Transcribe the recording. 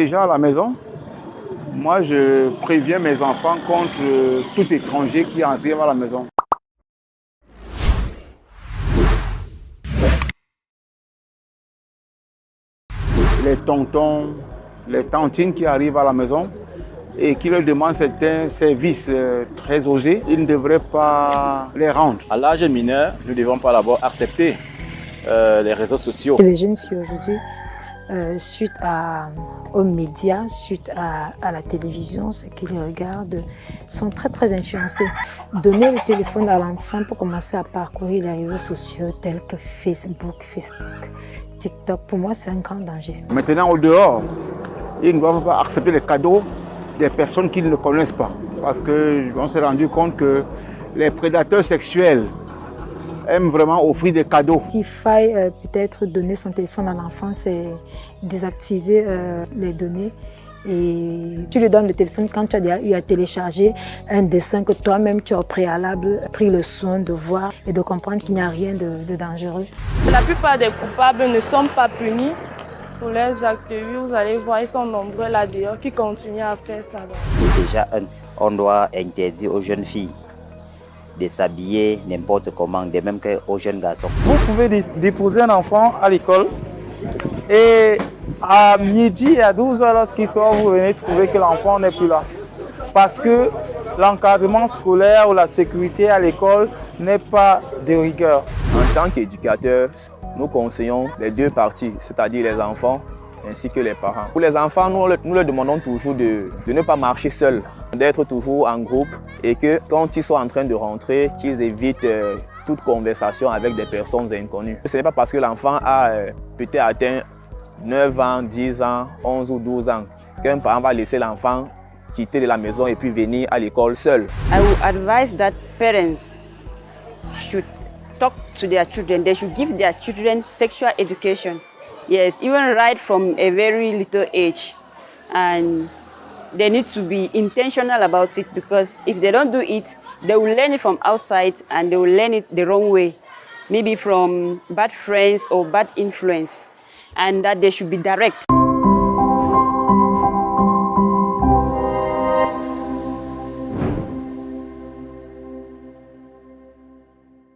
Déjà à la maison, moi je préviens mes enfants contre tout étranger qui arrive à la maison. Les tontons, les tantines qui arrivent à la maison et qui leur demandent certains services très osés, ils ne devraient pas les rendre. À l'âge mineur, nous ne devons pas d'abord accepter les réseaux sociaux. Les jeunes filles aujourd'hui, suite aux médias, suite à la télévision, ce qu'ils regardent, sont très influencés. Donner le téléphone à l'enfant pour commencer à parcourir les réseaux sociaux tels que Facebook, TikTok, pour moi c'est un grand danger. Maintenant au dehors, ils ne doivent pas accepter les cadeaux des personnes qu'ils ne connaissent pas. Parce qu'on s'est rendu compte que les prédateurs sexuels aiment vraiment offrir des cadeaux. Il faille peut-être donner son téléphone à l'enfant, c'est désactiver les données. Et tu lui donnes le téléphone quand tu as déjà eu à télécharger un dessin que toi-même tu as au préalable pris le soin de voir et de comprendre qu'il n'y a rien de dangereux. La plupart des coupables ne sont pas punis pour leurs actes. Vous allez voir, ils sont nombreux là-dehors qui continuent à faire ça. Déjà, on doit interdire aux jeunes filles de s'habiller n'importe comment, de même qu'aux jeunes garçons. Vous pouvez déposer un enfant à l'école et à midi et à 12h lorsqu'il sort, vous venez trouver que l'enfant n'est plus là. Parce que l'encadrement scolaire ou la sécurité à l'école n'est pas de rigueur. En tant qu'éducateurs, nous conseillons les deux parties, c'est-à-dire les enfants ainsi que les parents. Pour les enfants, nous leur demandons toujours de ne pas marcher seuls, d'être toujours en groupe et que quand ils sont en train de rentrer, qu'ils évitent toute conversation avec des personnes inconnues. Ce n'est pas parce que l'enfant a peut-être atteint 9 ans, 10 ans, 11 ou 12 ans qu'un parent va laisser l'enfant quitter de la maison et puis venir à l'école seul. I would advise that parents should talk to their children. They should give their children sexual education. Yes, even right from a very little age. And they need to be intentional about it because if they don't do it, they will learn it from outside and they will learn it the wrong way. Maybe from bad friends or bad influence. And that they should be direct.